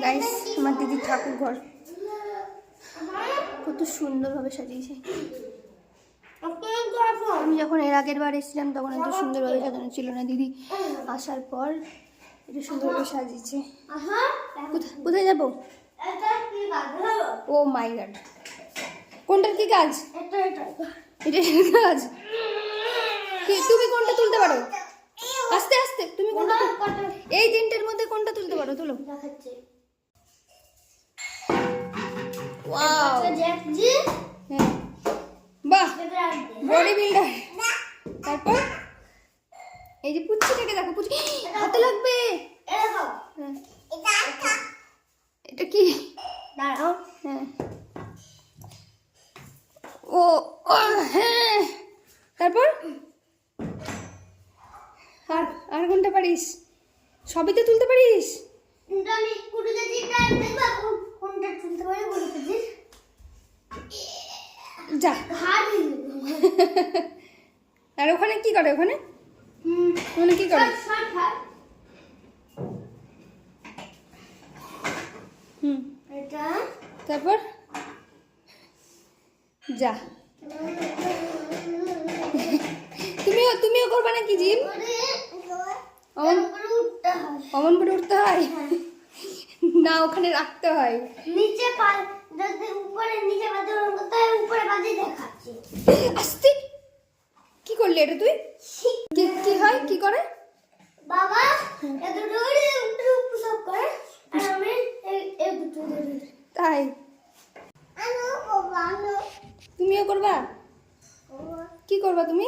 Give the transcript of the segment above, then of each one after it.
Guys আমার দিদি ঠাকুর ঘর কত সুন্দরভাবে সাজিয়েছে। আমি যখন এর আগের বার এসেছিলাম তখন এত সুন্দরভাবে সাজানো ছিল না, দিদি আসার পর এটা সুন্দরভাবে সাজিয়েছে। কোথায় যাবো? ও মাই গড, কোনটার কি কাজ? এটা কাজ কি? তুমি কোনটা তুলতে পারো? আস্তে আস্তে তুমি কোনটা? এই তিনটের মধ্যে কোনটা তুলতে পারো? তুলো। ওয়াও, হ্যাঁ বাহ, বডি বিল্ডার। তারপর এই যে পুচ্ছিটাকে দেখো, পুচ্ছি হাতে লাগবে। এটা কি? দাঁড়াও। হ্যাঁ ও হ্যাঁ, তারপর আর আর কোনটা পারিস? সবই তো তুলতে পারিস। যা। আর ওখানে কি করে? ওখানে ওখানে কি করে? তারপর যা। তুমিও করবা নাকি জিম? অমন করে উঠতে হয় না, ওখানে রাখতে হয় নিচে। আস্তে কি করলি এটা তুই? কি হয়? কি করে বাবা? তাই তুমিও করবা? কি করবা তুমি?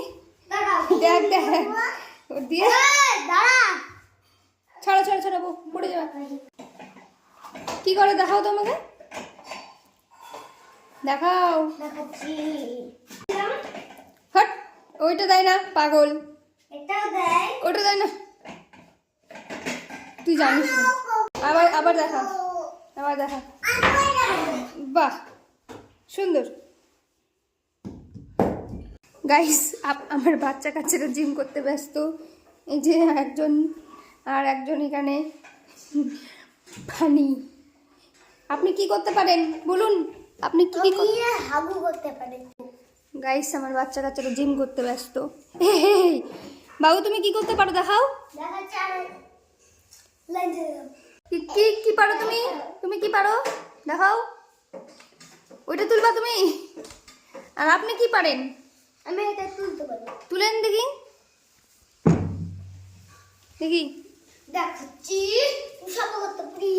দেখ দেখ দিয়ে ছাড়ো ছাড়ো ছাড়াবো, পড়ে যাবে। কি করে দেখাও তো আমাকে, দেখাও। হট, ওইটা দেয় না পাগল, ওটা দেয় না। তুই জানিস না। আবার আবার দেখা, আবার দেখা। বাহ সুন্দর। গাইস আমার বাচ্চা কাচ্চারা জিম করতে ব্যস্ত। এই যে একজন আর একজন এখানে ফানি। আপনি কি করতে পারেন বলুন? আপনি কি হাগু করতে পারেন? গাইস আমার বাচ্চা কাচ্চারা জিম করতে ব্যস্ত। বাবু তুমি কি করতে পারো দেখাও। কি কি পারো তুমি? তুমি কি পারো দেখাও। ওইটা তুলবা তুমি? আর আপনি কি পারেন? আমি এটা তুলতে পারি। তুলেন দেখি দেখি। দেখাচ্ছি, করতে পারি।